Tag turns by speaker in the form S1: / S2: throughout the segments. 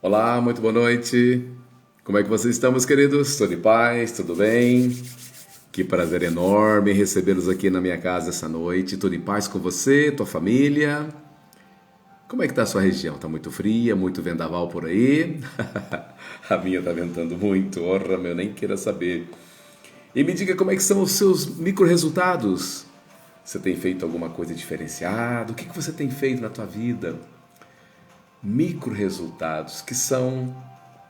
S1: Olá, muito boa noite. Como é que vocês estão, meus queridos? Tudo em paz? Tudo bem? Que prazer enorme recebê-los aqui na minha casa essa noite. Tudo em paz com você, tua família? Como é que tá a sua região? Tá muito fria, muito vendaval por aí? A minha tá ventando muito, orra, meu, nem queira saber. E me diga como é que são os seus micro-resultados. Você tem feito alguma coisa diferenciada? O que você tem feito na tua vida? Micro-resultados, que são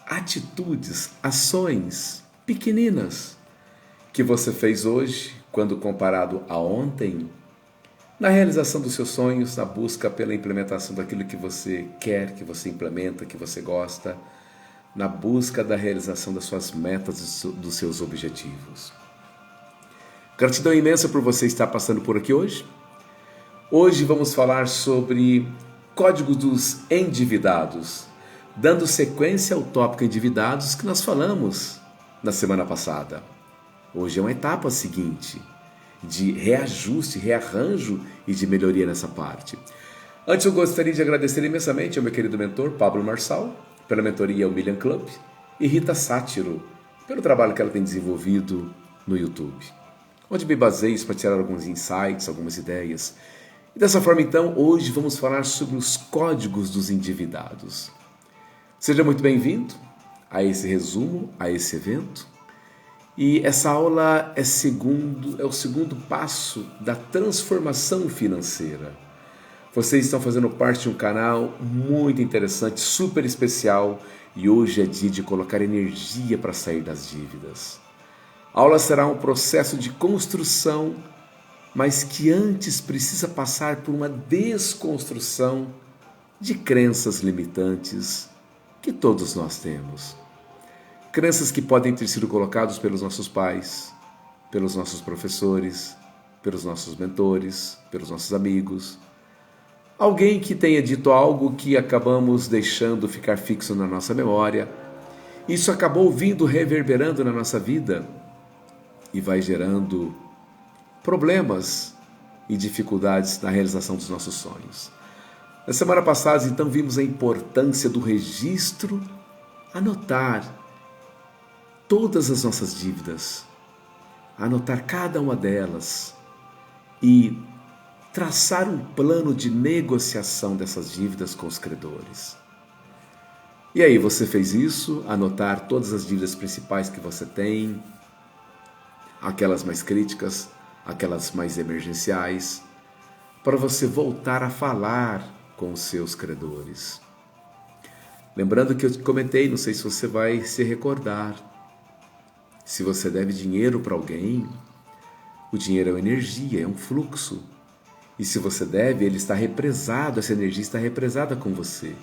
S1: atitudes, ações pequeninas que você fez hoje, quando comparado a ontem, na realização dos seus sonhos, na busca pela implementação daquilo que você quer, que você implementa, que você gosta, na busca da realização das suas metas, dos seus objetivos. Gratidão imensa por você estar passando por aqui hoje. Hoje vamos falar sobre códigos dos endividados, dando sequência ao tópico endividados que nós falamos na semana passada. Hoje é uma etapa seguinte de reajuste, rearranjo e de melhoria nessa parte. Antes eu gostaria de agradecer imensamente ao meu querido mentor Pablo Marçal, pela mentoria Million Club, e Rita Sátiro, pelo trabalho que ela tem desenvolvido no YouTube, onde me baseio para tirar alguns insights, algumas ideias. E dessa forma, então, hoje vamos falar sobre os códigos dos endividados. Seja muito bem-vindo a esse resumo, a esse evento. E essa aula é o segundo passo da transformação financeira. Vocês estão fazendo parte de um canal muito interessante, super especial, e hoje é dia de colocar energia para sair das dívidas. A aula será um processo de construção, mas que antes precisa passar por uma desconstrução de crenças limitantes que todos nós temos. Crenças que podem ter sido colocadas pelos nossos pais, pelos nossos professores, pelos nossos mentores, pelos nossos amigos. Alguém que tenha dito algo que acabamos deixando ficar fixo na nossa memória. Isso acabou vindo reverberando na nossa vida e vai gerando problemas e dificuldades na realização dos nossos sonhos. Na semana passada, então, vimos a importância do registro, anotar todas as nossas dívidas, anotar cada uma delas e traçar um plano de negociação dessas dívidas com os credores. E aí, você fez isso? Anotar todas as dívidas principais que você tem, aquelas mais críticas, aquelas mais emergenciais, para você voltar a falar com os seus credores. Lembrando que eu te comentei, não sei se você vai se recordar, se você deve dinheiro para alguém, o dinheiro é uma energia, é um fluxo. E se você deve, ele está represado, essa energia está represada com você.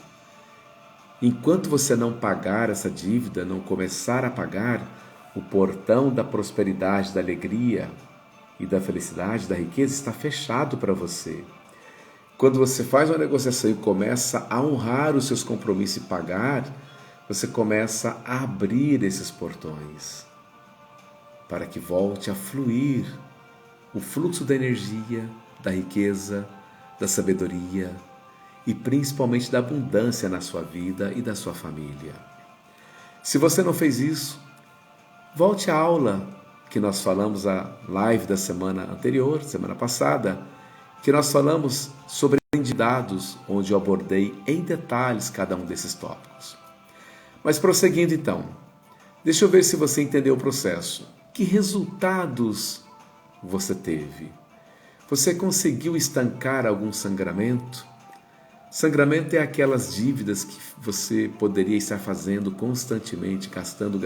S1: Enquanto você não pagar essa dívida, não começar a pagar, o portão da prosperidade, da alegria e da felicidade, da riqueza está fechado para você. Quando você faz uma negociação e começa a honrar os seus compromissos e pagar, você começa a abrir esses portões para que volte a fluir o fluxo da energia, da riqueza, da sabedoria e principalmente da abundância na sua vida e da sua família. Se você não fez isso, volte à aula que nós falamos, a live da semana anterior, semana passada, que nós falamos sobre endividados, onde eu abordei em detalhes cada um desses tópicos. Mas prosseguindo então, deixa eu ver se você entendeu o processo. Que resultados você teve? Você conseguiu estancar algum sangramento? Sangramento é aquelas dívidas que você poderia estar fazendo constantemente, gastando,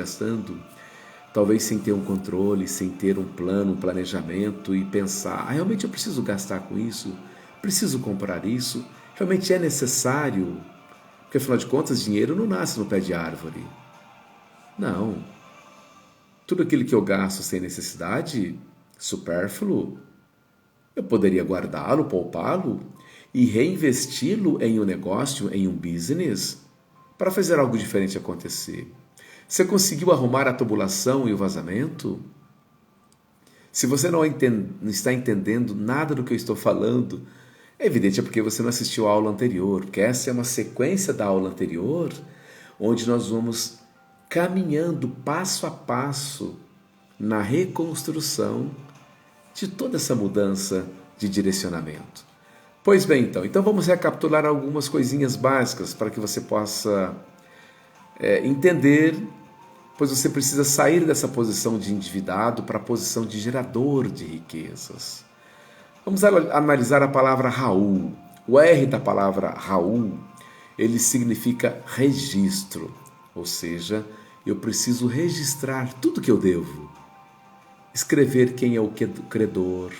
S1: talvez sem ter um controle, sem ter um plano, um planejamento e pensar, realmente eu preciso gastar com isso? Preciso comprar isso? Realmente é necessário? Porque afinal de contas, dinheiro não nasce no pé de árvore. Não. Tudo aquilo que eu gasto sem necessidade, supérfluo, eu poderia guardá-lo, poupá-lo e reinvesti-lo em um negócio, em um business, para fazer algo diferente acontecer. Você conseguiu arrumar a tubulação e o vazamento? Se você não está entendendo nada do que eu estou falando, é evidente, é porque você não assistiu a aula anterior, porque essa é uma sequência da aula anterior, onde nós vamos caminhando passo a passo na reconstrução de toda essa mudança de direcionamento. Pois bem, então vamos recapitular algumas coisinhas básicas para que você possa entender, pois você precisa sair dessa posição de endividado para a posição de gerador de riquezas. Vamos analisar a palavra Raul. O R da palavra Raul, ele significa registro, ou seja, eu preciso registrar tudo que eu devo. Escrever quem é o credor,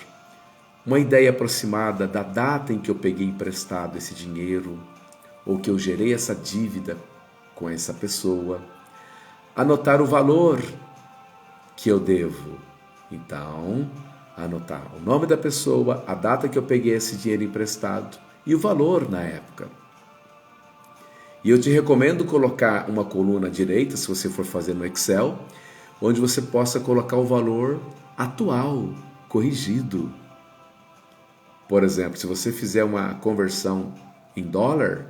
S1: uma ideia aproximada da data em que eu peguei emprestado esse dinheiro, ou que eu gerei essa dívida com essa pessoa, anotar o valor que eu devo. Então, anotar o nome da pessoa, a data que eu peguei esse dinheiro emprestado e o valor na época. E eu te recomendo colocar uma coluna direita, se você for fazer no Excel, onde você possa colocar o valor atual, corrigido. Por exemplo, se você fizer uma conversão em dólar,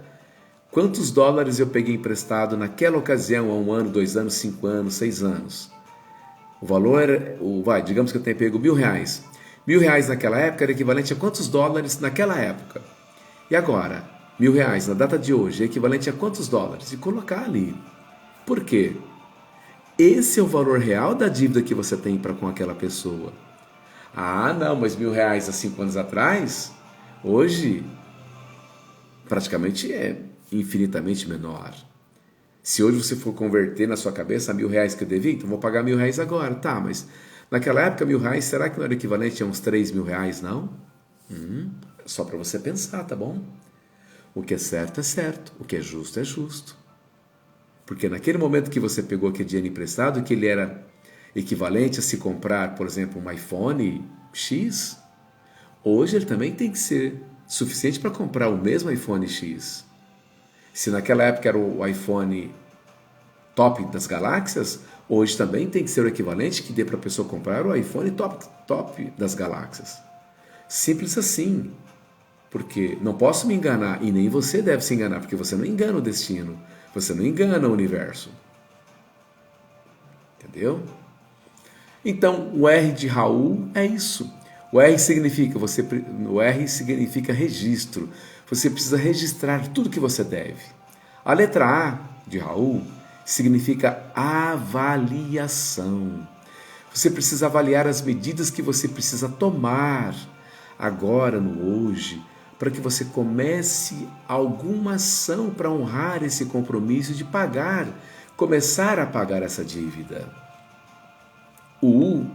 S1: quantos dólares eu peguei emprestado naquela ocasião, há 1 ano, 2 anos, 5 anos, 6 anos? O valor era, digamos que eu tenha pego R$1.000. R$1.000 naquela época era equivalente a quantos dólares naquela época? E agora, R$1.000 na data de hoje é equivalente a quantos dólares? E colocar ali. Por quê? Esse é o valor real da dívida que você tem para com aquela pessoa. Ah, não, mas R$1.000 há 5 anos atrás, hoje, praticamente é infinitamente menor. Se hoje você for converter na sua cabeça R$1.000 que eu devia, então vou pagar R$1.000 agora. Tá, mas naquela época R$1.000, será que não era equivalente a uns R$3.000, não? Só para você pensar, tá bom? O que é certo, o que é justo. Porque naquele momento que você pegou aquele dinheiro emprestado, que ele era equivalente a se comprar, por exemplo, um iPhone X, hoje ele também tem que ser suficiente para comprar o mesmo iPhone X. Se naquela época era o iPhone top das galáxias, hoje também tem que ser o equivalente que dê para a pessoa comprar o iPhone top das galáxias. Simples assim. Porque não posso me enganar, e nem você deve se enganar, porque você não engana o destino. Você não engana o universo. Entendeu? Então, o R de Raul é isso. O R significa registro. Você precisa registrar tudo que você deve. A letra A de Raul significa avaliação. Você precisa avaliar as medidas que você precisa tomar agora, no hoje, para que você comece alguma ação para honrar esse compromisso de começar a pagar essa dívida. O U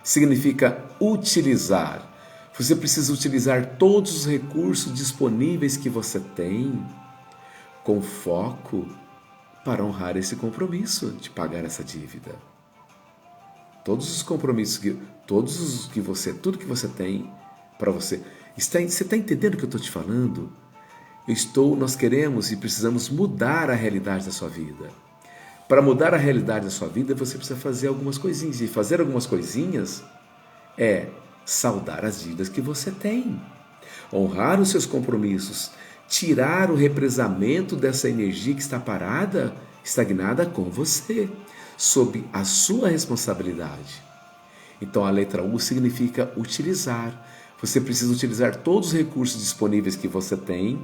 S1: significa utilizar. Você precisa utilizar todos os recursos disponíveis que você tem com foco para honrar esse compromisso de pagar essa dívida. Todos os compromissos, tudo que você tem para você. Você está entendendo o que eu estou te falando? Nós queremos e precisamos mudar a realidade da sua vida. Para mudar a realidade da sua vida, você precisa fazer algumas coisinhas. E fazer algumas coisinhas é saldar as dívidas que você tem, honrar os seus compromissos, tirar o represamento dessa energia que está parada, estagnada com você, sob a sua responsabilidade. Então a letra U significa utilizar. Você precisa utilizar todos os recursos disponíveis que você tem,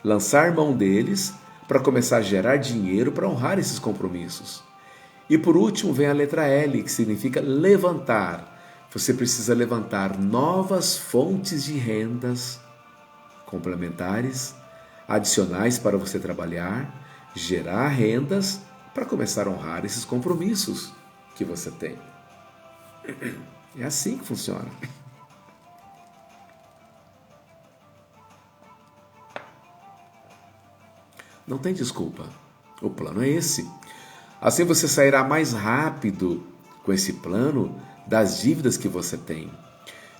S1: lançar mão deles para começar a gerar dinheiro para honrar esses compromissos. E por último vem a letra L, que significa levantar. Você precisa levantar novas fontes de rendas complementares, adicionais para você trabalhar, gerar rendas para começar a honrar esses compromissos que você tem. É assim que funciona. Não tem desculpa. O plano é esse. Assim você sairá mais rápido com esse plano das dívidas que você tem.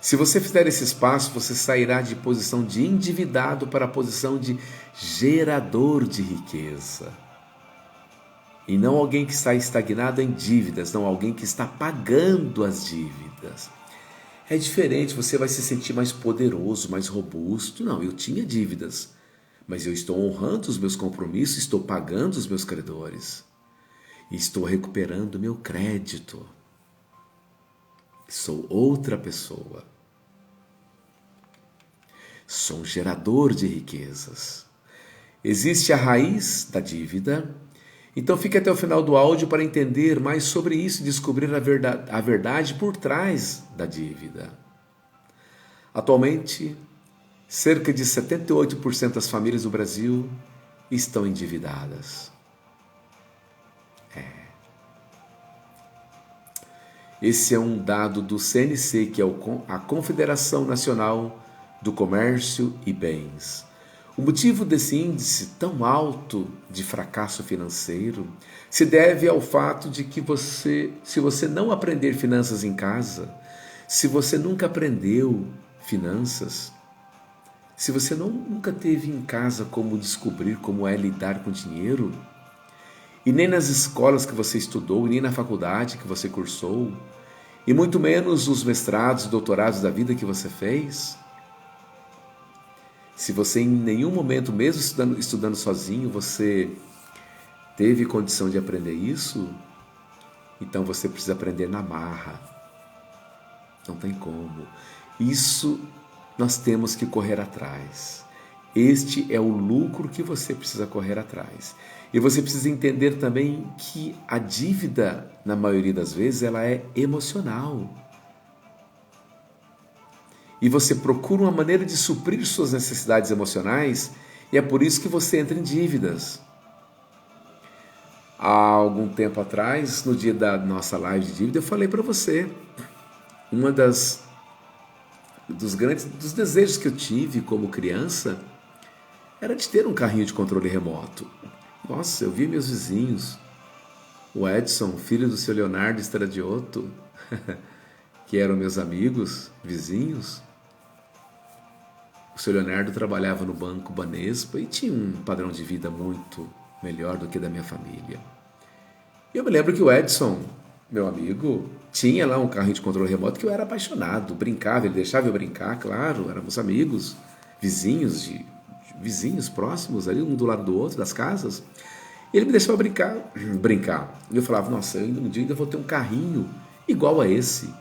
S1: Se você fizer esses passos, você sairá de posição de endividado para a posição de gerador de riqueza. E não alguém que está estagnado em dívidas, não alguém que está pagando as dívidas. É diferente, você vai se sentir mais poderoso, mais robusto. Não, eu tinha dívidas. mas eu estou honrando os meus compromissos, estou pagando os meus credores. E estou recuperando meu crédito. Sou outra pessoa. Sou um gerador de riquezas. Existe a raiz da dívida. Então fique até o final do áudio para entender mais sobre isso e descobrir a verdade por trás da dívida. Atualmente, cerca de 78% das famílias do Brasil estão endividadas. Esse é um dado do CNC, que é a Confederação Nacional do Comércio e Bens. O motivo desse índice tão alto de fracasso financeiro se deve ao fato de que se você não aprender finanças em casa, se você nunca aprendeu finanças, se você nunca teve em casa como descobrir como é lidar com dinheiro, e nem nas escolas que você estudou, e nem na faculdade que você cursou, e muito menos os mestrados e doutorados da vida que você fez, se você em nenhum momento, mesmo estudando sozinho, você teve condição de aprender isso, então você precisa aprender na marra. Não tem como. Isso nós temos que correr atrás. Este é o lucro que você precisa correr atrás. E você precisa entender também que a dívida, na maioria das vezes, ela é emocional. E você procura uma maneira de suprir suas necessidades emocionais, e é por isso que você entra em dívidas. Há algum tempo atrás, no dia da nossa live de dívida, eu falei para você, dos desejos que eu tive como criança era de ter um carrinho de controle remoto. Nossa, eu vi meus vizinhos, o Edson, filho do seu Leonardo Stradioto, que eram meus amigos, vizinhos. O seu Leonardo trabalhava no Banco Banespa e tinha um padrão de vida muito melhor do que da minha família. E eu me lembro que o Edson, meu amigo, tinha lá um carrinho de controle remoto que eu era apaixonado, brincava, ele deixava eu brincar, claro, éramos amigos, vizinhos próximos ali, um do lado do outro, das casas. E ele me deixava brincar. E eu falava, nossa, um dia ainda vou ter um carrinho igual a esse.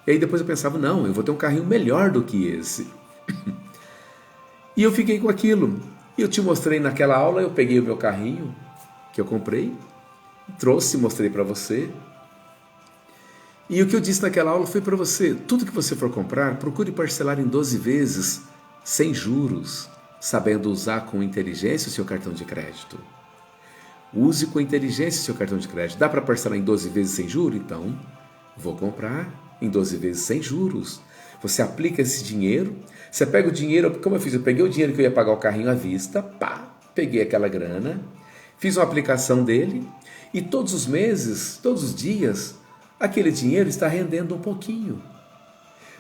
S1: E aí depois eu pensava, não, eu vou ter um carrinho melhor do que esse. E eu fiquei com aquilo. E eu te mostrei naquela aula, eu peguei o meu carrinho que eu comprei, trouxe e mostrei para você. E o que eu disse naquela aula foi para você, tudo que você for comprar, procure parcelar em 12 vezes, sem juros, sabendo usar com inteligência o seu cartão de crédito. Use com inteligência o seu cartão de crédito. Dá para parcelar em 12 vezes sem juros? Então, vou comprar em 12 vezes sem juros. Você aplica esse dinheiro, você pega o dinheiro, como eu fiz? Eu peguei o dinheiro que eu ia pagar o carrinho à vista, peguei aquela grana, fiz uma aplicação dele e todos os meses, todos os dias, aquele dinheiro está rendendo um pouquinho.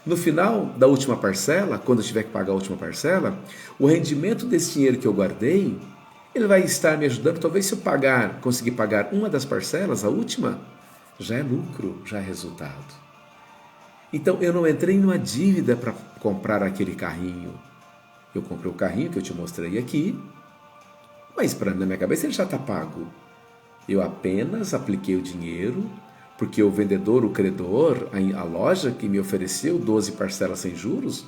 S1: No final da última parcela, quando eu tiver que pagar a última parcela, o rendimento desse dinheiro que eu guardei, ele vai estar me ajudando. Talvez se eu conseguir pagar uma das parcelas, a última, já é lucro, já é resultado. Então eu não entrei numa dívida para comprar aquele carrinho. Eu comprei o carrinho que eu te mostrei aqui, mas na minha cabeça ele já está pago. Eu apenas apliquei o dinheiro, porque o vendedor, o credor, a loja que me ofereceu 12 parcelas sem juros,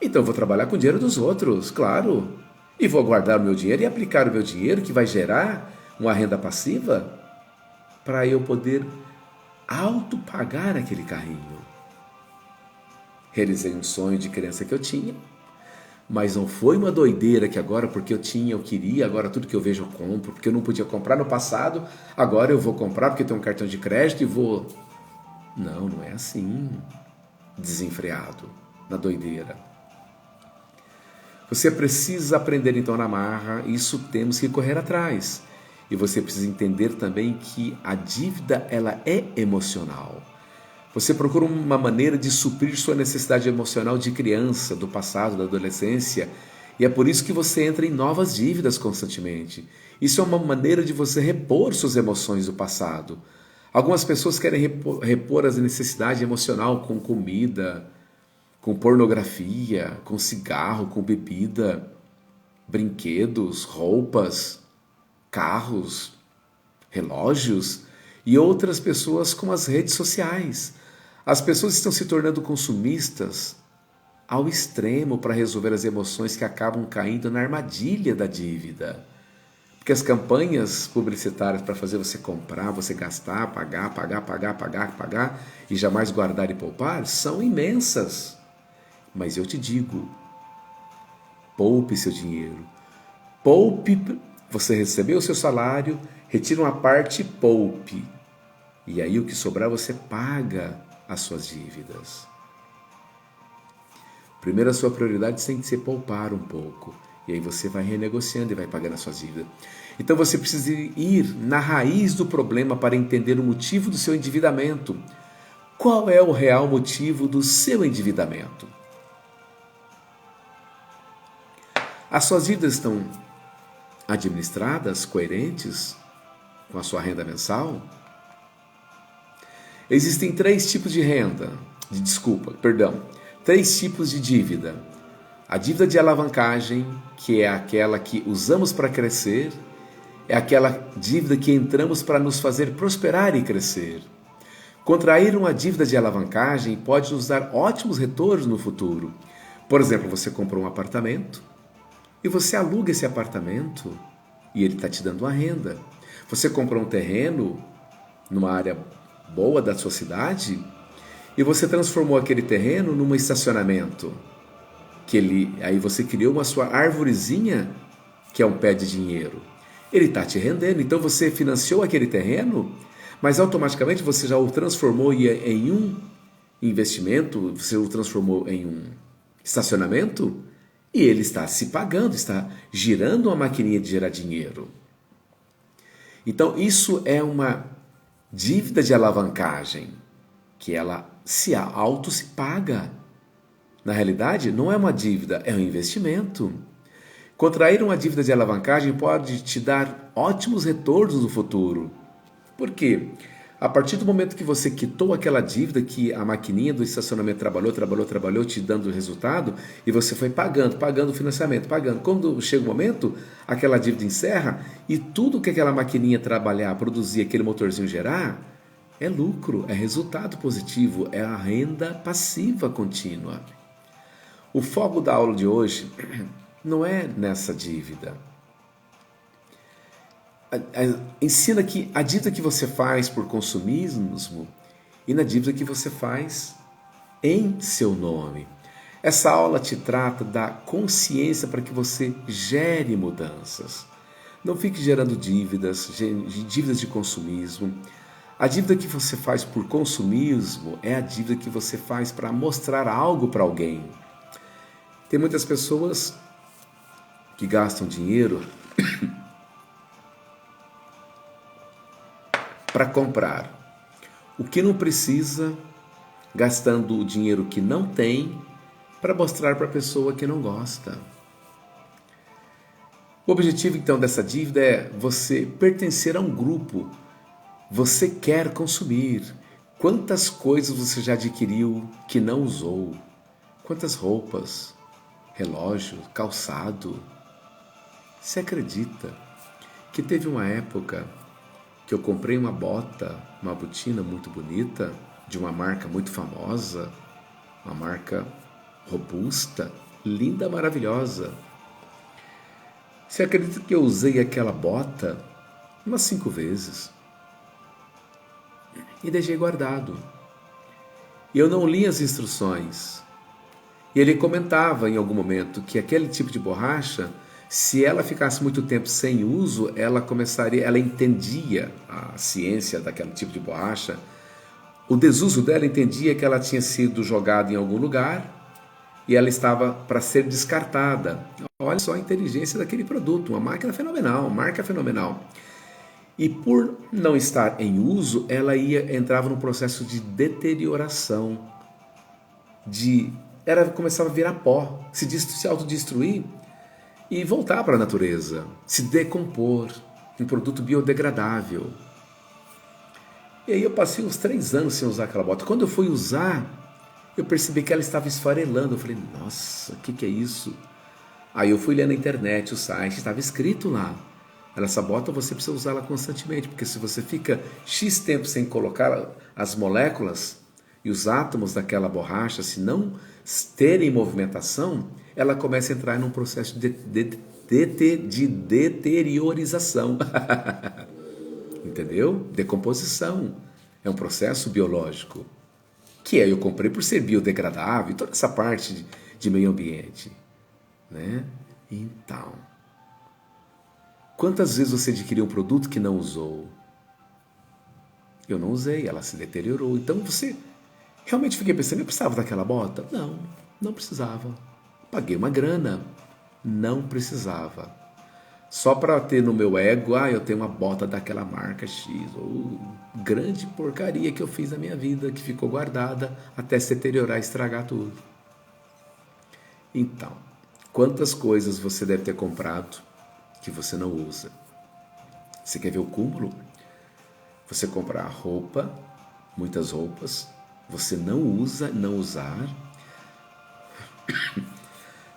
S1: então eu vou trabalhar com o dinheiro dos outros, claro. E vou guardar o meu dinheiro e aplicar o meu dinheiro, que vai gerar uma renda passiva, para eu poder autopagar aquele carrinho. Realizei um sonho de criança que eu tinha, mas não foi uma doideira que agora, porque eu queria, agora tudo que eu vejo eu compro, porque eu não podia comprar no passado, agora eu vou comprar porque eu tenho um cartão de crédito e vou... Não, não é assim, desenfreado, na doideira. Você precisa aprender então na marra, isso temos que correr atrás. E você precisa entender também que a dívida, ela é emocional. Você procura uma maneira de suprir sua necessidade emocional de criança, do passado, da adolescência, e é por isso que você entra em novas dívidas constantemente. Isso é uma maneira de você repor suas emoções do passado. Algumas pessoas querem repor as necessidades emocionais com comida, com pornografia, com cigarro, com bebida. brinquedos, roupas, carros, relógios e outras pessoas com as redes sociais. As pessoas estão se tornando consumistas ao extremo para resolver as emoções que acabam caindo na armadilha da dívida. Porque as campanhas publicitárias para fazer você comprar, você gastar, pagar e jamais guardar e poupar são imensas. Mas eu te digo, poupe seu dinheiro. Poupe, você recebeu o seu salário, retira uma parte e poupe. E aí o que sobrar você paga as suas dívidas. Primeiro a sua prioridade tem que ser poupar um pouco. E aí você vai renegociando e vai pagando as suas dívidas. Então você precisa ir na raiz do problema para entender o motivo do seu endividamento. Qual é o real motivo do seu endividamento? As suas dívidas estão administradas, coerentes com a sua renda mensal? Existem três tipos de três tipos de dívida. A dívida de alavancagem, que é aquela que usamos para crescer, é aquela dívida que entramos para nos fazer prosperar e crescer. Contrair uma dívida de alavancagem pode nos dar ótimos retornos no futuro. Por exemplo, você comprou um apartamento e você aluga esse apartamento e ele está te dando uma renda. Você comprou um terreno numa área boa da sua cidade e você transformou aquele terreno num estacionamento. Aí você criou uma sua arvorezinha, que é um pé de dinheiro. Ele está te rendendo, então você financiou aquele terreno, mas automaticamente você já o transformou em um investimento, você o transformou em um estacionamento, e ele está se pagando, está girando uma maquininha de gerar dinheiro. Então isso é uma dívida de alavancagem, que ela se paga. Na realidade, não é uma dívida, é um investimento. Contrair uma dívida de alavancagem pode te dar ótimos retornos no futuro. Por quê? A partir do momento que você quitou aquela dívida que a maquininha do estacionamento trabalhou, te dando resultado, e você foi pagando o financiamento, pagando. Quando chega o momento, aquela dívida encerra e tudo que aquela maquininha trabalhar, produzir, aquele motorzinho gerar, é lucro, é resultado positivo, é a renda passiva contínua. O foco da aula de hoje não é nessa dívida. Ensina que a dívida que você faz por consumismo e na dívida que você faz em seu nome. Essa aula te trata da consciência para que você gere mudanças. Não fique gerando dívidas de consumismo. A dívida que você faz por consumismo é a dívida que você faz para mostrar algo para alguém. Tem muitas pessoas que gastam dinheiro para comprar o que não precisa, gastando o dinheiro que não tem para mostrar para a pessoa que não gosta. O objetivo então dessa dívida é você pertencer a um grupo. Você quer consumir. Quantas coisas você já adquiriu que não usou? Quantas roupas, relógio, calçado? Você acredita que teve uma época que eu comprei uma bota, uma botina muito bonita, de uma marca muito famosa, uma marca robusta, linda, maravilhosa. Você acredita que eu usei aquela bota umas 5 vezes e deixei guardado? E eu não li as instruções. E ele comentava em algum momento que aquele tipo de borracha, se ela ficasse muito tempo sem uso, ela entendia a ciência daquele tipo de borracha. O desuso dela entendia que ela tinha sido jogada em algum lugar e ela estava para ser descartada. Olha só a inteligência daquele produto, uma máquina fenomenal, marca fenomenal. E por não estar em uso, ela entrava num processo de deterioração, começava a virar pó, se autodestruir e voltar para a natureza, se decompor, um produto biodegradável. E aí eu passei uns 3 anos sem usar aquela bota. Quando eu fui usar, eu percebi que ela estava esfarelando. Eu falei, nossa, o que é isso? Aí eu fui ler na internet o site, estava escrito lá. Essa bota você precisa usá-la constantemente, porque se você fica X tempo sem colocar as moléculas e os átomos daquela borracha, se não terem movimentação, ela começa a entrar num processo de deteriorização. Entendeu? Decomposição. É um processo biológico. Que eu comprei por ser biodegradável e toda essa parte de meio ambiente. Né? Então, quantas vezes você adquiriu um produto que não usou? Eu não usei, ela se deteriorou. Então você realmente fiquei pensando, eu precisava daquela bota? Não, não precisava. Paguei uma grana, não precisava. Só para ter no meu ego, eu tenho uma bota daquela marca X. Grande porcaria que eu fiz na minha vida, que ficou guardada até se deteriorar e estragar tudo. Então, quantas coisas você deve ter comprado que você não usa? Você quer ver o cúmulo? Você comprar roupa, muitas roupas, você não usa, não usar.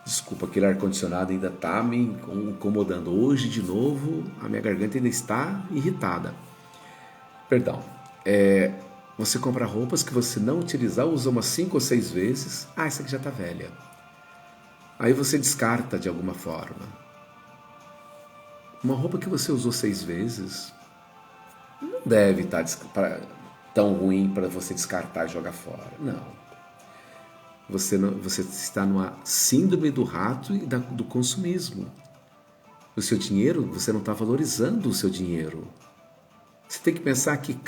S1: Desculpa, aquele ar-condicionado ainda está me incomodando. Hoje, de novo, a minha garganta ainda está irritada. Perdão. Você compra roupas que você não utilizar, usa umas 5 ou 6 vezes. Essa aqui já está velha. Aí você descarta de alguma forma. Uma roupa que você usou 6 vezes não deve estar tão ruim para você descartar e jogar fora. Não. Você está numa síndrome do rato e do consumismo. O seu dinheiro, você não está valorizando o seu dinheiro. Você tem que pensar que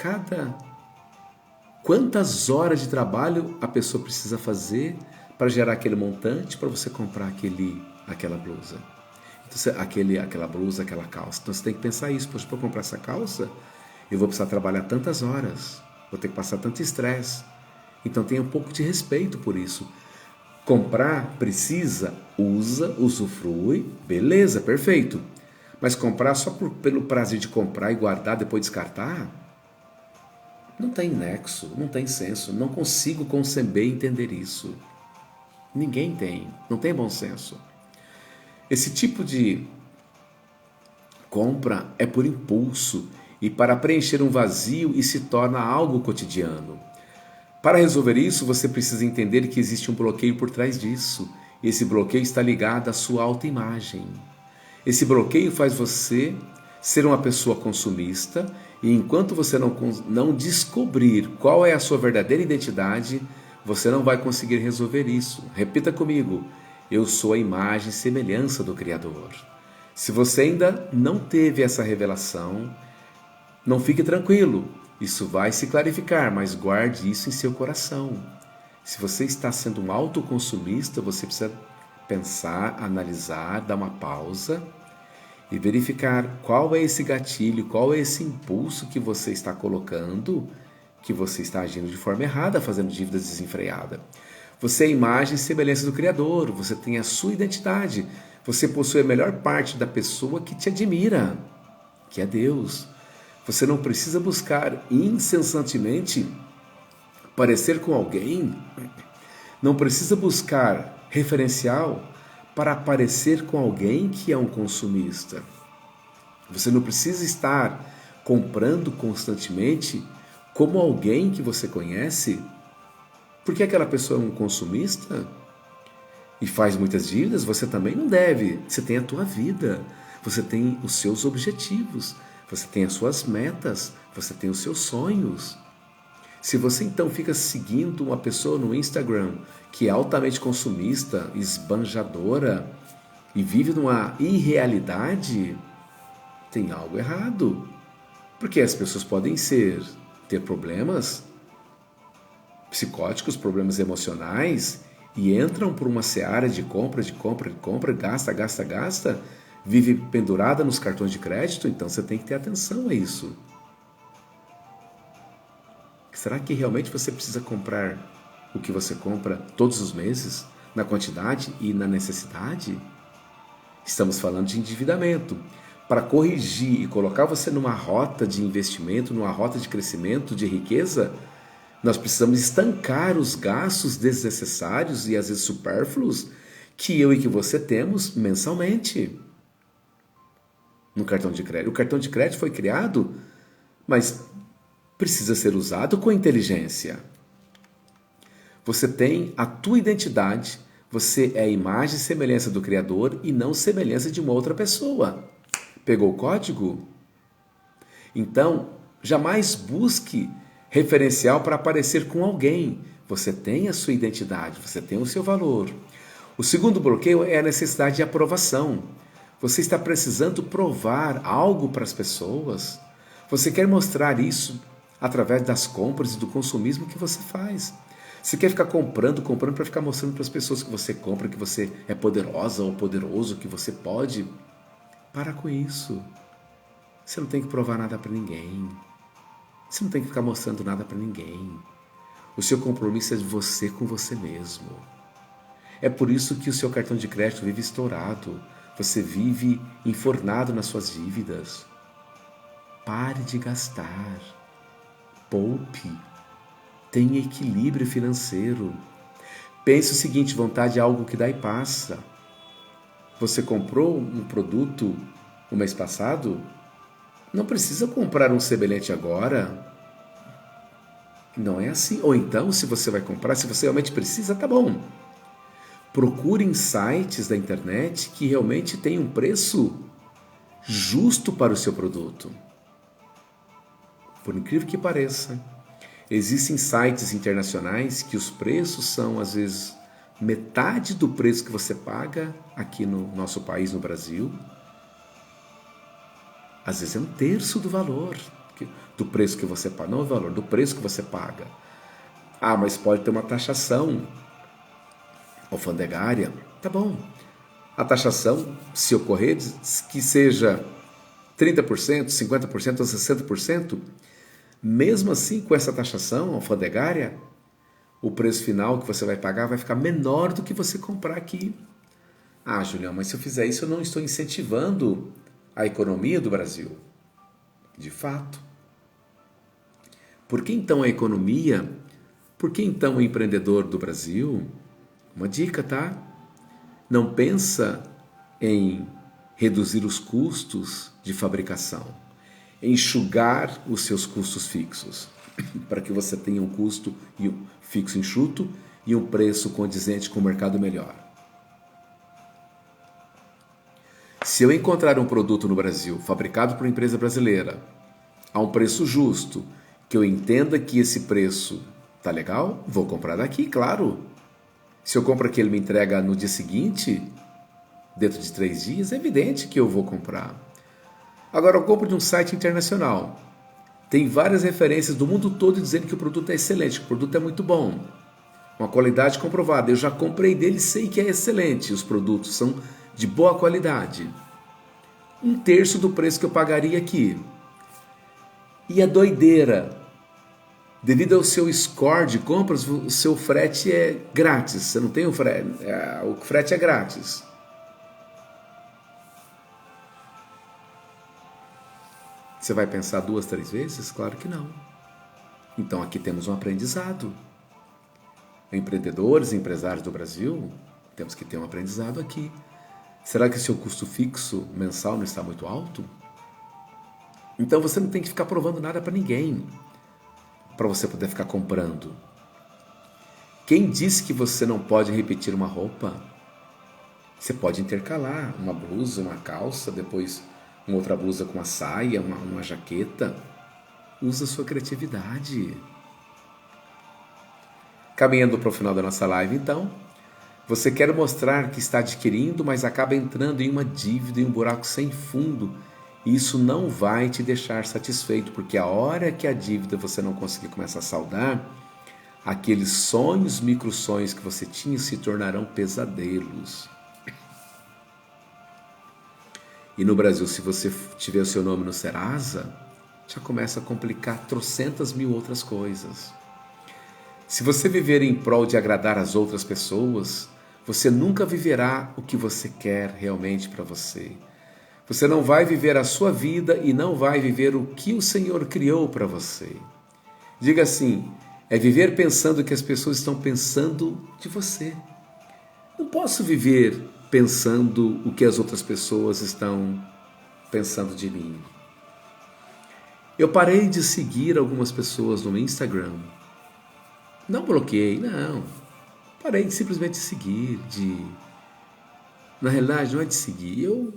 S1: quantas horas de trabalho a pessoa precisa fazer para gerar aquele montante para você comprar aquela blusa. Então, aquela blusa, aquela calça. Então você tem que pensar isso. Poxa, para eu comprar essa calça, eu vou precisar trabalhar tantas horas, vou ter que passar tanto estresse. Então tenha um pouco de respeito por isso. Comprar, precisa, usa, usufrui, beleza, perfeito. Mas comprar só pelo prazer de comprar e guardar, depois descartar, não tem nexo, não tem senso. Não consigo conceber e entender isso. Ninguém tem, não tem bom senso. Esse tipo de compra é por impulso e para preencher um vazio e se torna algo cotidiano. Para resolver isso, você precisa entender que existe um bloqueio por trás disso. Esse bloqueio está ligado à sua autoimagem. Esse bloqueio faz você ser uma pessoa consumista e enquanto você não descobrir qual é a sua verdadeira identidade, você não vai conseguir resolver isso. Repita comigo: eu sou a imagem e semelhança do Criador. Se você ainda não teve essa revelação, não fique tranquilo. Isso vai se clarificar, mas guarde isso em seu coração. Se você está sendo um autoconsumista, você precisa pensar, analisar, dar uma pausa e verificar qual é esse gatilho, qual é esse impulso que você está colocando, que você está agindo de forma errada, fazendo dívidas desenfreadas. Você é a imagem e semelhança do Criador, você tem a sua identidade, você possui a melhor parte da pessoa que te admira, que é Deus. Você não precisa buscar incessantemente parecer com alguém, não precisa buscar referencial para parecer com alguém que é um consumista. Você não precisa estar comprando constantemente como alguém que você conhece, porque aquela pessoa é um consumista e faz muitas dívidas. Você também não deve. Você tem a tua vida, você tem os seus objetivos, você tem as suas metas, você tem os seus sonhos. Se você então fica seguindo uma pessoa no Instagram que é altamente consumista, esbanjadora e vive numa irrealidade, tem algo errado. Porque as pessoas podem ter problemas psicóticos, problemas emocionais e entram por uma seara de compra, gasta, vive pendurada nos cartões de crédito, então você tem que ter atenção a isso. Será que realmente você precisa comprar o que você compra todos os meses, na quantidade e na necessidade? Estamos falando de endividamento. Para corrigir e colocar você numa rota de investimento, numa rota de crescimento, de riqueza, nós precisamos estancar os gastos desnecessários e às vezes supérfluos que eu e que você temos mensalmente no cartão de crédito. O cartão de crédito foi criado, mas precisa ser usado com inteligência. Você tem a tua identidade, você é a imagem e semelhança do Criador e não semelhança de uma outra pessoa. Pegou o código? Então, jamais busque referencial para aparecer com alguém. Você tem a sua identidade, você tem o seu valor. O segundo bloqueio é a necessidade de aprovação. Você está precisando provar algo para as pessoas. Você quer mostrar isso através das compras e do consumismo que você faz. Você quer ficar comprando para ficar mostrando para as pessoas que você compra, que você é poderosa ou poderoso, que você pode. Para com isso. Você não tem que provar nada para ninguém. Você não tem que ficar mostrando nada para ninguém. O seu compromisso é de você com você mesmo. É por isso que o seu cartão de crédito vive estourado. Você vive enfornado nas suas dívidas. Pare de gastar. Poupe. Tenha equilíbrio financeiro. Pense o seguinte: vontade é algo que dá e passa. Você comprou um produto no mês passado? Não precisa comprar um semelhante agora. Não é assim. Ou então, se você vai comprar, se você realmente precisa, tá bom. Procure em sites da internet que realmente tenham um preço justo para o seu produto. Por incrível que pareça, existem sites internacionais que os preços são, às vezes, metade do preço que você paga aqui no nosso país, no Brasil. Às vezes é um terço do valor do preço que você paga. Não o valor, do preço que você paga. Ah, mas pode ter uma taxação alfandegária. Tá bom. A taxação, se ocorrer, que seja 30%, 50% ou 60%, mesmo assim, com essa taxação alfandegária, o preço final que você vai pagar vai ficar menor do que você comprar aqui. Ah, Julião, mas se eu fizer isso, eu não estou incentivando a economia do Brasil. De fato. Por que então a economia? Por que então o empreendedor do Brasil? Uma dica, tá? Não pensa em reduzir os custos de fabricação, enxugar os seus custos fixos, para que você tenha um custo fixo enxuto e um preço condizente com o mercado melhor. Se eu encontrar um produto no Brasil, fabricado por uma empresa brasileira, a um preço justo, que eu entenda que esse preço tá legal, vou comprar daqui, claro. Se eu compro que ele me entrega no dia seguinte, dentro de 3 dias, é evidente que eu vou comprar. Agora, eu compro de um site internacional. Tem várias referências do mundo todo dizendo que o produto é excelente, que o produto é muito bom. Uma qualidade comprovada. Eu já comprei dele e sei que é excelente. Os produtos são de boa qualidade. 1/3 do preço que eu pagaria aqui. E a doideira, devido ao seu score de compras, o seu frete é grátis. Você não tem o frete é grátis. Você vai pensar 2, 3 vezes? Claro que não. Então aqui temos um aprendizado. Empreendedores, empresários do Brasil, temos que ter um aprendizado aqui. Será que o seu custo fixo mensal não está muito alto? Então você não tem que ficar provando nada para ninguém, para você poder ficar comprando. Quem disse que você não pode repetir uma roupa? Você pode intercalar uma blusa, uma calça, depois uma outra blusa com uma saia, uma jaqueta. Usa a sua criatividade. Caminhando para o final da nossa live, então, você quer mostrar que está adquirindo, mas acaba entrando em uma dívida, em um buraco sem fundo. E isso não vai te deixar satisfeito, porque a hora que a dívida você não conseguir começar a saldar, aqueles sonhos, micro-sonhos que você tinha se tornarão pesadelos. E no Brasil, se você tiver o seu nome no Serasa, já começa a complicar trocentas mil outras coisas. Se você viver em prol de agradar as outras pessoas, você nunca viverá o que você quer realmente para você. Você não vai viver a sua vida e não vai viver o que o Senhor criou para você. Diga assim, é viver pensando que as pessoas estão pensando de você. Não posso viver pensando o que as outras pessoas estão pensando de mim. Eu parei de seguir algumas pessoas no Instagram. Não bloqueei, não. Parei de simplesmente seguir, Na realidade, não é de seguir. Eu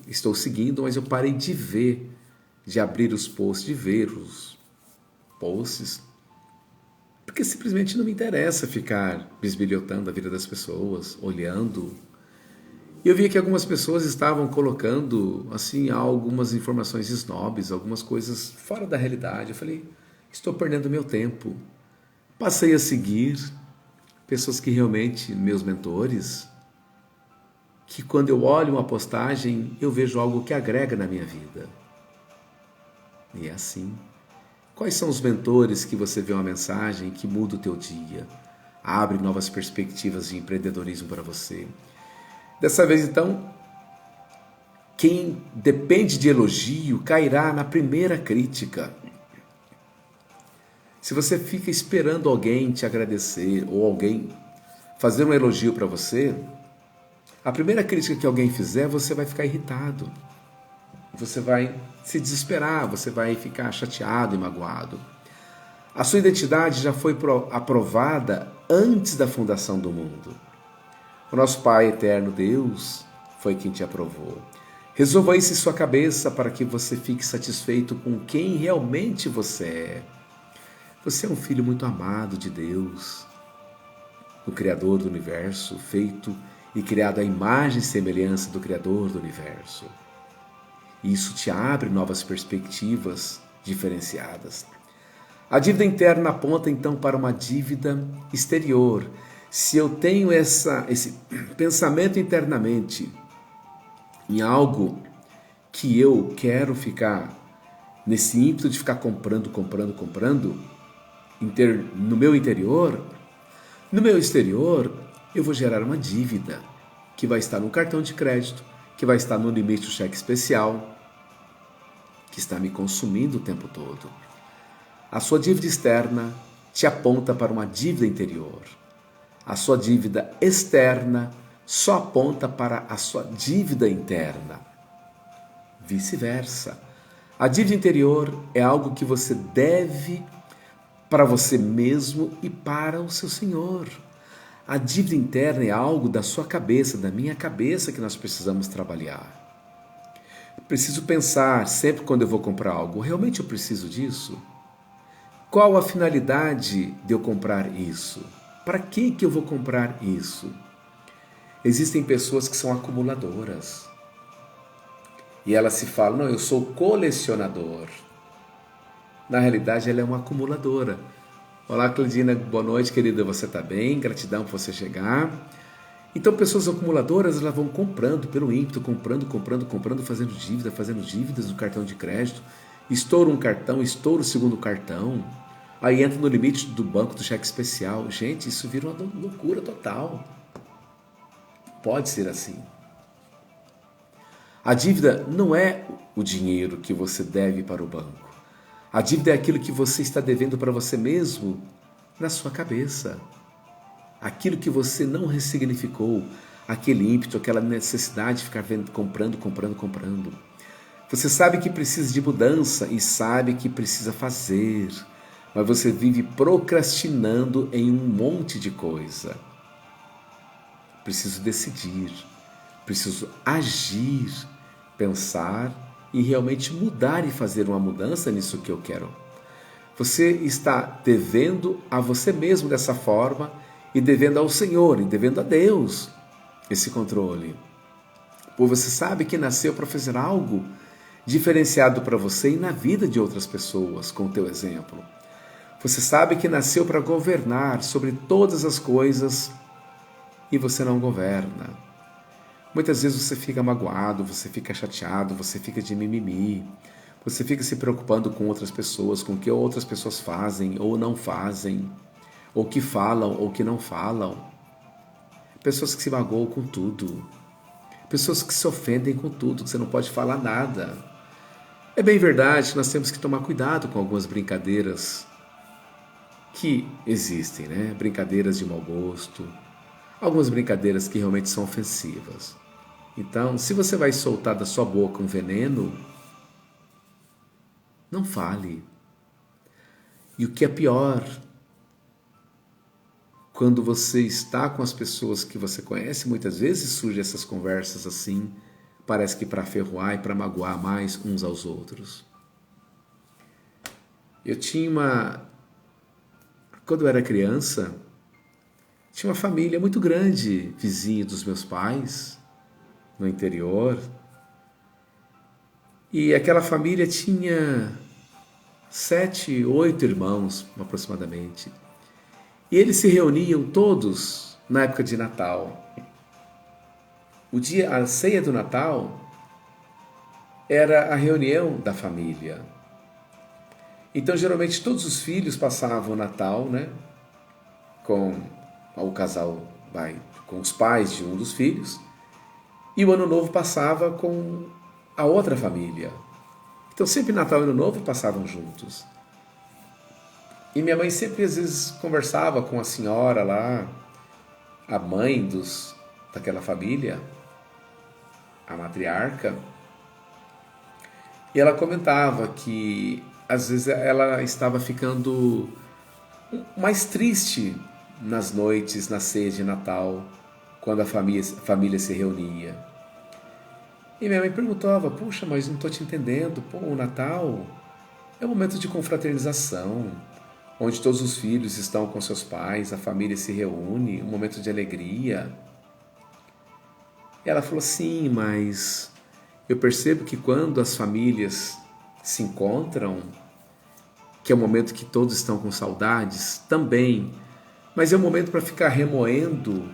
S1: estou seguindo, mas eu parei de ver, de abrir os posts, de ver os posts, porque simplesmente não me interessa ficar bisbilhotando a vida das pessoas, olhando. E eu vi que algumas pessoas estavam colocando, assim, algumas informações snobs, algumas coisas fora da realidade. Eu falei, estou perdendo meu tempo. Passei a seguir pessoas que realmente, meus mentores, que quando eu olho uma postagem, eu vejo algo que agrega na minha vida. E é assim. Quais são os mentores que você vê uma mensagem que muda o teu dia, abre novas perspectivas de empreendedorismo para você? Dessa vez, então, quem depende de elogio cairá na primeira crítica. Se você fica esperando alguém te agradecer ou alguém fazer um elogio para você, a primeira crítica que alguém fizer, você vai ficar irritado. Você vai se desesperar, você vai ficar chateado e magoado. A sua identidade já foi aprovada antes da fundação do mundo. O nosso Pai eterno, Deus, foi quem te aprovou. Resolva isso em sua cabeça para que você fique satisfeito com quem realmente você é. Você é um filho muito amado de Deus, o Criador do universo, feito e criado à imagem e semelhança do Criador do universo. Isso te abre novas perspectivas diferenciadas. A dívida interna aponta então para uma dívida exterior. Se eu tenho esse pensamento internamente em algo que eu quero ficar, nesse ímpeto de ficar comprando, no meu interior, no meu exterior, eu vou gerar uma dívida que vai estar no cartão de crédito, que vai estar no limite do cheque especial, que está me consumindo o tempo todo. A sua dívida externa te aponta para uma dívida interior. A sua dívida externa só aponta para a sua dívida interna. Vice-versa. A dívida interior é algo que você deve para você mesmo e para o seu Senhor. A dívida interna é algo da sua cabeça, da minha cabeça, que nós precisamos trabalhar. Preciso pensar sempre quando eu vou comprar algo, realmente eu preciso disso? Qual a finalidade de eu comprar isso? Para que eu vou comprar isso? Existem pessoas que são acumuladoras. E elas se falam, não, eu sou colecionador. Na realidade, ela é uma acumuladora. Olá, Claudina, boa noite, querida, você está bem? Gratidão por você chegar. Então, pessoas acumuladoras, elas vão comprando pelo ímpeto, comprando, fazendo dívidas no cartão de crédito. Estoura um cartão, estoura o segundo cartão. Aí entra no limite do banco do cheque especial. Gente, isso vira uma loucura total. Pode ser assim. A dívida não é o dinheiro que você deve para o banco. A dívida é aquilo que você está devendo para você mesmo na sua cabeça. Aquilo que você não ressignificou, aquele ímpeto, aquela necessidade de ficar comprando. Você sabe que precisa de mudança e sabe que precisa fazer, mas você vive procrastinando em um monte de coisa. Preciso decidir, preciso agir, pensar e realmente mudar e fazer uma mudança nisso que eu quero. Você está devendo a você mesmo dessa forma e devendo ao Senhor e devendo a Deus esse controle. Pois você sabe que nasceu para fazer algo diferenciado para você e na vida de outras pessoas, com o teu exemplo. Você sabe que nasceu para governar sobre todas as coisas e você não governa. Muitas vezes você fica magoado, você fica chateado, você fica de mimimi, você fica se preocupando com outras pessoas, com o que outras pessoas fazem ou não fazem, ou que falam ou que não falam. Pessoas que se magoam com tudo, pessoas que se ofendem com tudo, que você não pode falar nada. É bem verdade que nós temos que tomar cuidado com algumas brincadeiras que existem, né? Brincadeiras de mau gosto, algumas brincadeiras que realmente são ofensivas. Então, se você vai soltar da sua boca um veneno, não fale. E o que é pior, quando você está com as pessoas que você conhece, muitas vezes surgem essas conversas assim, parece que para ferroar e para magoar mais uns aos outros. Quando eu era criança, tinha uma família muito grande, vizinha dos meus pais, no interior. E aquela família tinha 7, 8 irmãos, aproximadamente. E eles se reuniam todos na época de Natal. A ceia do Natal era a reunião da família. Então, geralmente, todos os filhos passavam o Natal, né, com o casal, com os pais de um dos filhos, e o Ano Novo passava com a outra família. Então, sempre Natal e Ano Novo passavam juntos. E minha mãe sempre, às vezes, conversava com a senhora lá, a mãe daquela família, a matriarca, e ela comentava que, às vezes, ela estava ficando mais triste nas noites, na ceia de Natal, quando a família se reunia. E minha mãe perguntava, puxa, mas não estou te entendendo, o Natal é um momento de confraternização, onde todos os filhos estão com seus pais, a família se reúne, um momento de alegria. E ela falou, sim, mas eu percebo que quando as famílias se encontram, que é um momento que todos estão com saudades, também, mas é um momento para ficar remoendo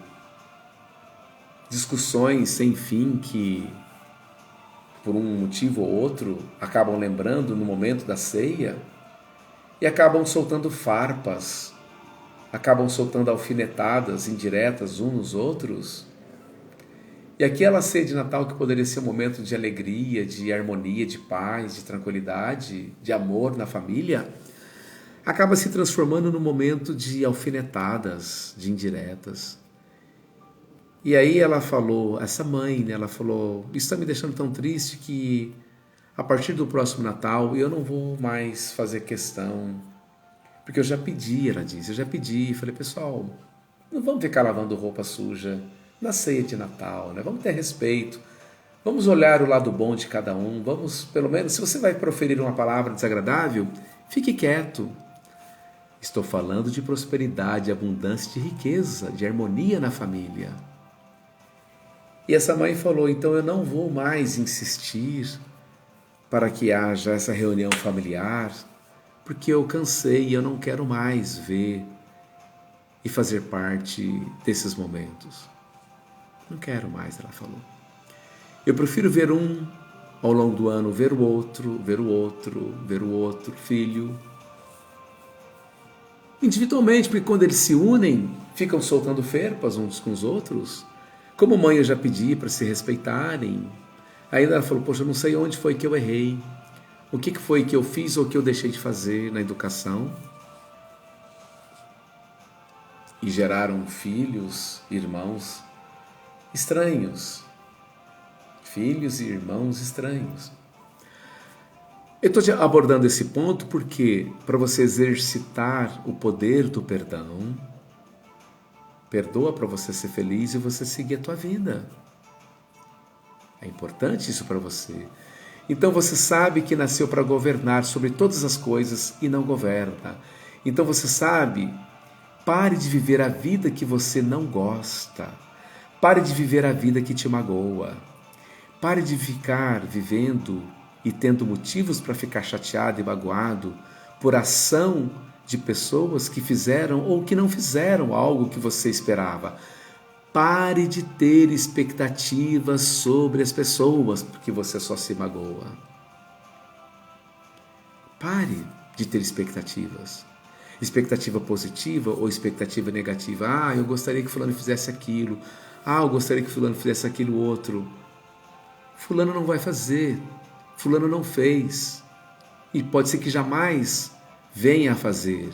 S1: discussões sem fim que, por um motivo ou outro, acabam lembrando no momento da ceia e acabam soltando farpas, acabam soltando alfinetadas indiretas uns nos outros. E aquela ceia de Natal, que poderia ser um momento de alegria, de harmonia, de paz, de tranquilidade, de amor na família, acaba se transformando num momento de alfinetadas, de indiretas. E aí ela falou, essa mãe, né, ela falou, isso está me deixando tão triste que a partir do próximo Natal eu não vou mais fazer questão, porque eu já pedi, ela disse, eu já pedi, falei, pessoal, não vamos ficar lavando roupa suja na ceia de Natal, né? Vamos ter respeito, vamos olhar o lado bom de cada um, vamos, pelo menos, se você vai proferir uma palavra desagradável, fique quieto. Estou falando de prosperidade, abundância, de riqueza, de harmonia na família. E essa mãe falou, então eu não vou mais insistir para que haja essa reunião familiar, porque eu cansei e eu não quero mais ver e fazer parte desses momentos. Não quero mais, ela falou. Eu prefiro ver um ao longo do ano, ver o outro, ver o outro, ver o outro filho. Individualmente, porque quando eles se unem, ficam soltando ferpas uns com os outros. Como mãe eu já pedi para se respeitarem. Aí ela falou, poxa, eu não sei onde foi que eu errei. O que foi que eu fiz ou que eu deixei de fazer na educação. E geraram filhos, irmãos estranhos. Filhos e irmãos estranhos. Eu estou abordando esse ponto porque, para você exercitar o poder do perdão, perdoa para você ser feliz e você seguir a tua vida. É importante isso para você. Então você sabe que nasceu para governar sobre todas as coisas e não governa. Então você sabe, pare de viver a vida que você não gosta. Pare de viver a vida que te magoa. Pare de ficar vivendo e tendo motivos para ficar chateado e magoado por ação de pessoas que fizeram ou que não fizeram algo que você esperava. Pare de ter expectativas sobre as pessoas, porque você só se magoa. Pare de ter expectativas. Expectativa positiva ou expectativa negativa. Ah, eu gostaria que fulano fizesse aquilo. Ah, eu gostaria que fulano fizesse aquilo outro. Fulano não vai fazer. Fulano não fez. E pode ser que jamais venha a fazer.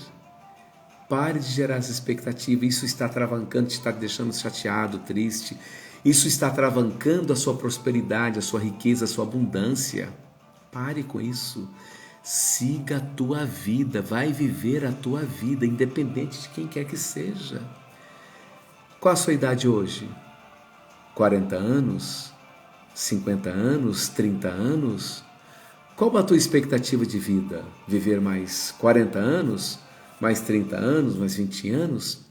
S1: Pare de gerar essa expectativa. Isso está travancando, te está deixando chateado, triste. Isso está travancando a sua prosperidade, a sua riqueza, a sua abundância. Pare com isso. Siga a tua vida, vai viver a tua vida, independente de quem quer que seja. Qual a sua idade hoje? 40 anos? 50 anos? 30 anos? Qual a tua expectativa de vida? Viver mais 40 anos? Mais 30 anos? Mais 20 anos?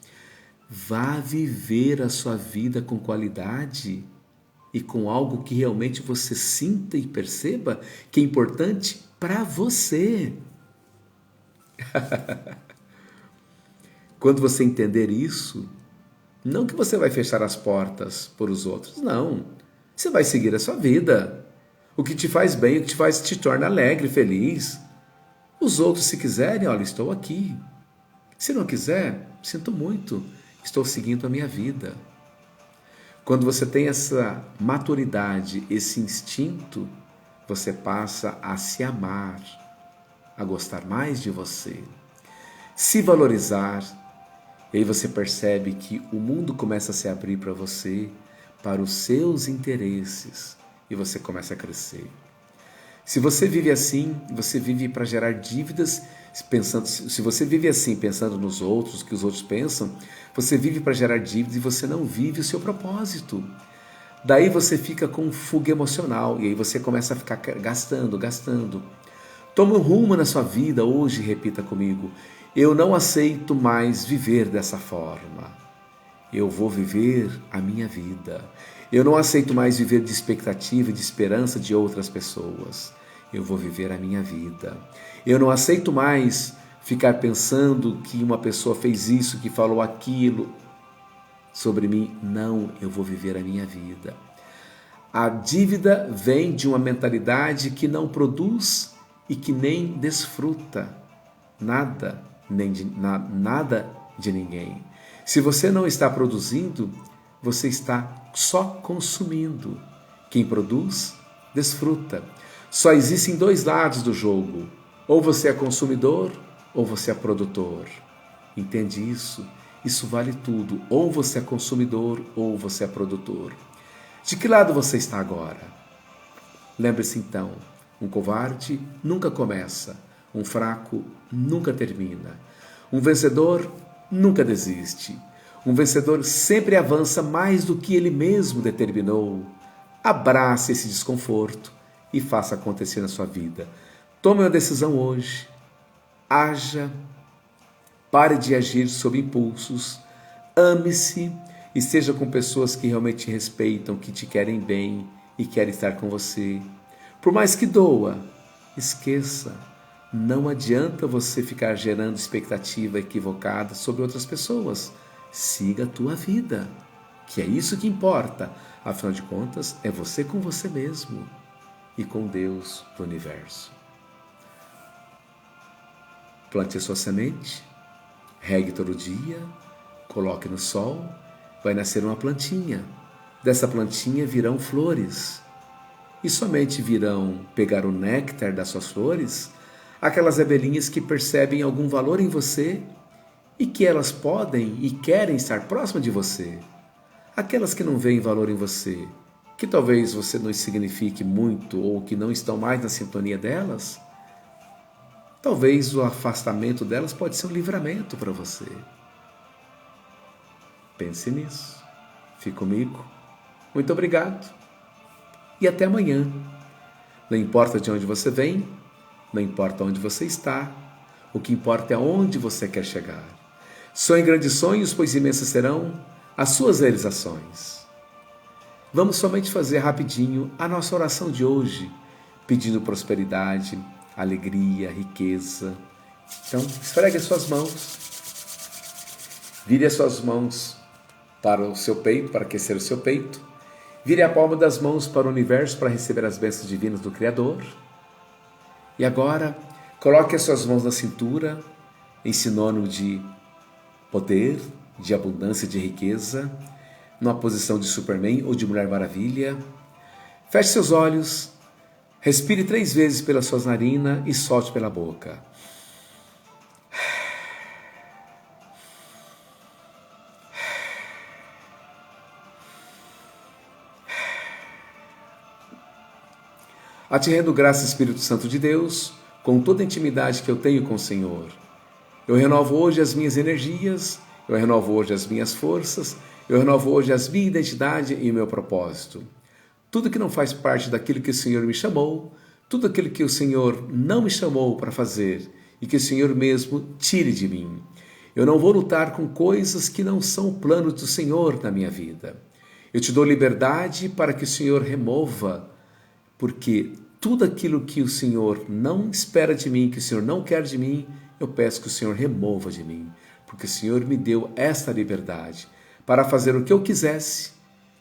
S1: Vá viver a sua vida com qualidade e com algo que realmente você sinta e perceba que é importante para você. Quando você entender isso, não que você vai fechar as portas para os outros, não. Você vai seguir a sua vida. O que te faz bem, o que te torna alegre, feliz. Os outros, se quiserem, olha, estou aqui. Se não quiser, sinto muito, estou seguindo a minha vida. Quando você tem essa maturidade, esse instinto, você passa a se amar, a gostar mais de você, se valorizar. E aí você percebe que o mundo começa a se abrir para você, para os seus interesses, e você começa a crescer. Se você vive assim, você vive para gerar dívidas, se você vive assim, pensando nos outros, o que os outros pensam, você vive para gerar dívidas e você não vive o seu propósito. Daí você fica com fuga emocional e aí você começa a ficar gastando. Tome um rumo na sua vida hoje, repita comigo: eu não aceito mais viver dessa forma. Eu vou viver a minha vida. Eu não aceito mais viver de expectativa e de esperança de outras pessoas. Eu vou viver a minha vida. Eu não aceito mais ficar pensando que uma pessoa fez isso, que falou aquilo sobre mim. Não, eu vou viver a minha vida. A dívida vem de uma mentalidade que não produz e que nem desfruta nada, nada de ninguém. Se você não está produzindo, você está só consumindo. Quem produz, desfruta. Só existem dois lados do jogo. Ou você é consumidor, ou você é produtor. Entende isso? Isso vale tudo. Ou você é consumidor, ou você é produtor. De que lado você está agora? Lembre-se então, um covarde nunca começa, um fraco nunca termina. Um vencedor nunca desiste. Um vencedor sempre avança mais do que ele mesmo determinou. Abrace esse desconforto e faça acontecer na sua vida. Tome uma decisão hoje. Haja. Pare de agir sob impulsos. Ame-se e seja com pessoas que realmente te respeitam, que te querem bem e querem estar com você. Por mais que doa, esqueça. Não adianta você ficar gerando expectativa equivocada sobre outras pessoas. Siga a tua vida, que é isso que importa. Afinal de contas, é você com você mesmo e com Deus do universo. Plante a sua semente, regue todo dia, coloque no sol, vai nascer uma plantinha. Dessa plantinha virão flores. E somente virão pegar o néctar das suas flores aquelas abelhinhas que percebem algum valor em você e que elas podem e querem estar próximas de você. Aquelas que não veem valor em você, que talvez você não signifique muito ou que não estão mais na sintonia delas, talvez o afastamento delas pode ser um livramento para você. Pense nisso. Fique comigo. Muito obrigado. E até amanhã. Não importa de onde você vem, não importa onde você está, o que importa é onde você quer chegar. Sonhe grandes sonhos, pois imensas serão as suas realizações. Vamos somente fazer rapidinho a nossa oração de hoje, pedindo prosperidade, alegria, riqueza. Então, esfregue as suas mãos, vire as suas mãos para o seu peito, para aquecer o seu peito, vire a palma das mãos para o universo para receber as bênçãos divinas do Criador. E agora, coloque as suas mãos na cintura, em sinônimo de poder, de abundância, de riqueza, numa posição de Superman ou de Mulher Maravilha. Feche seus olhos, respire 3 vezes pelas suas narinas e solte pela boca. A Te rendo graças, Espírito Santo de Deus, com toda a intimidade que eu tenho com o Senhor. Eu renovo hoje as minhas energias, eu renovo hoje as minhas forças, eu renovo hoje a minha identidade e o meu propósito. Tudo que não faz parte daquilo que o Senhor me chamou, tudo aquilo que o Senhor não me chamou para fazer e que o Senhor mesmo tire de mim. Eu não vou lutar com coisas que não são o plano do Senhor na minha vida. Eu te dou liberdade para que o Senhor remova, porque tudo aquilo que o Senhor não espera de mim, que o Senhor não quer de mim, eu peço que o Senhor remova de mim, porque o Senhor me deu esta liberdade para fazer o que eu quisesse,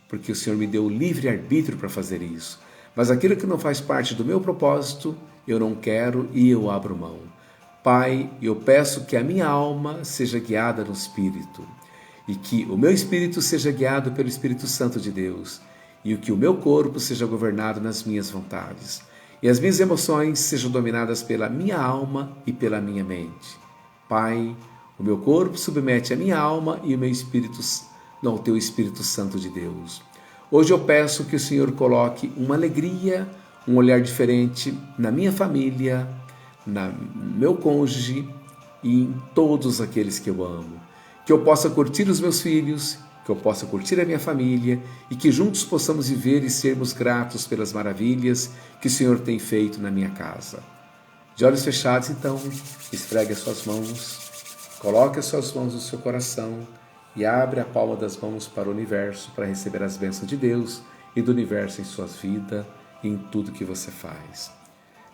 S1: porque o Senhor me deu o livre-arbítrio para fazer isso. Mas aquilo que não faz parte do meu propósito, eu não quero e eu abro mão. Pai, eu peço que a minha alma seja guiada no Espírito e que o meu espírito seja guiado pelo Espírito Santo de Deus e que o meu corpo seja governado nas minhas vontades e as minhas emoções sejam dominadas pela minha alma e pela minha mente. Pai, o meu corpo submete a minha alma e o meu espírito ao Teu Espírito Santo de Deus. Hoje eu peço que o Senhor coloque uma alegria, um olhar diferente na minha família, no meu cônjuge e em todos aqueles que eu amo. Que eu possa curtir os meus filhos, que eu possa curtir a minha família e que juntos possamos viver e sermos gratos pelas maravilhas que o Senhor tem feito na minha casa. De olhos fechados, então, esfregue as suas mãos, coloque as suas mãos no seu coração e abre a palma das mãos para o universo para receber as bênçãos de Deus e do universo em suas vidas e em tudo que você faz.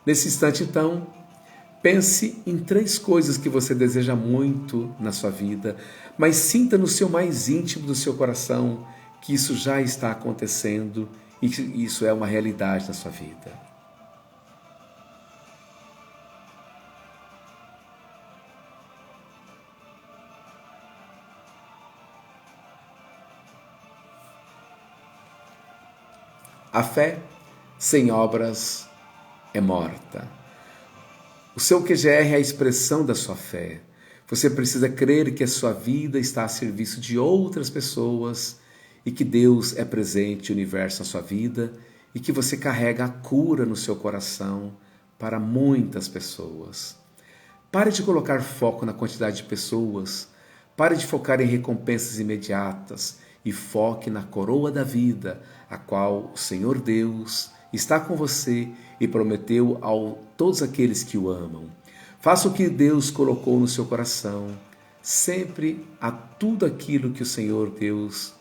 S1: Nesse instante, então, pense em 3 coisas que você deseja muito na sua vida, mas sinta no seu mais íntimo do seu coração que isso já está acontecendo e que isso é uma realidade na sua vida. A fé sem obras é morta. O seu QGR é a expressão da sua fé. Você precisa crer que a sua vida está a serviço de outras pessoas e que Deus é presente no universo na sua vida e que você carrega a cura no seu coração para muitas pessoas. Pare de colocar foco na quantidade de pessoas. Pare de focar em recompensas imediatas e foque na coroa da vida, a qual o Senhor Deus está com você e prometeu a todos aqueles que o amam. Faça o que Deus colocou no seu coração, sempre a tudo aquilo que o Senhor Deus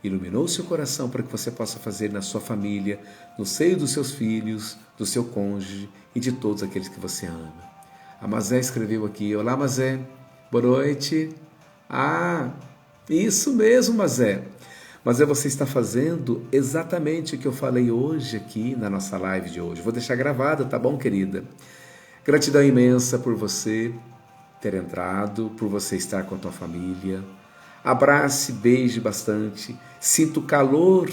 S1: iluminou seu coração para que você possa fazer na sua família, no seio dos seus filhos, do seu cônjuge e de todos aqueles que você ama. A Mazé escreveu aqui: olá Mazé, boa noite. Ah, isso mesmo, Mazé. Mazé, você está fazendo exatamente o que eu falei hoje aqui na nossa live de hoje. Vou deixar gravada, tá bom, querida? Gratidão imensa por você ter entrado, por você estar com a tua família. Abrace, beije bastante. Sinta o calor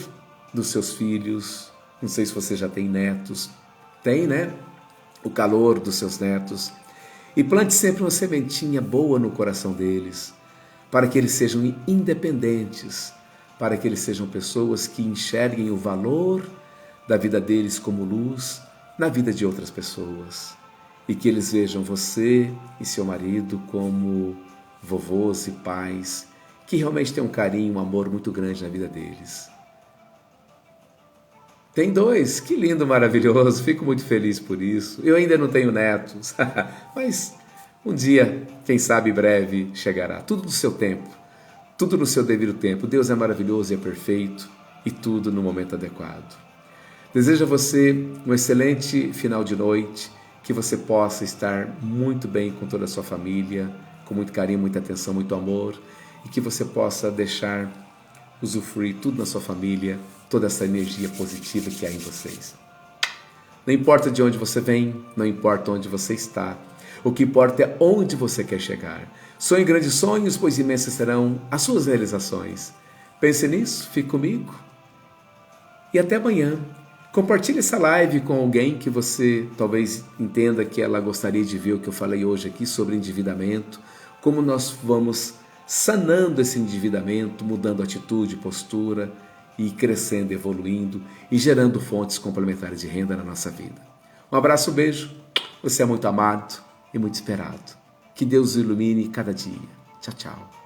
S1: dos seus filhos. Não sei se você já tem netos. Tem, né? O calor dos seus netos. E plante sempre uma sementinha boa no coração deles, para que eles sejam independentes, para que eles sejam pessoas que enxerguem o valor da vida deles como luz na vida de outras pessoas. E que eles vejam você e seu marido como vovôs e pais que realmente têm um carinho, um amor muito grande na vida deles. Tem 2, que lindo, maravilhoso, fico muito feliz por isso. Eu ainda não tenho netos, mas um dia, quem sabe breve, chegará. Tudo no seu tempo, tudo no seu devido tempo. Deus é maravilhoso e é perfeito e tudo no momento adequado. Desejo a você um excelente final de noite, que você possa estar muito bem com toda a sua família, com muito carinho, muita atenção, muito amor, e que você possa deixar usufruir tudo na sua família, toda essa energia positiva que há em vocês. Não importa de onde você vem, não importa onde você está, o que importa é onde você quer chegar. Sonhe grandes sonhos, pois imensas serão as suas realizações. Pense nisso, fique comigo. E até amanhã. Compartilhe essa live com alguém que você talvez entenda que ela gostaria de ver o que eu falei hoje aqui sobre endividamento, como nós vamos sanando esse endividamento, mudando atitude, postura e ir crescendo, evoluindo e gerando fontes complementares de renda na nossa vida. Um abraço, um beijo. Você é muito amado e muito esperado. Que Deus o ilumine cada dia. Tchau, tchau.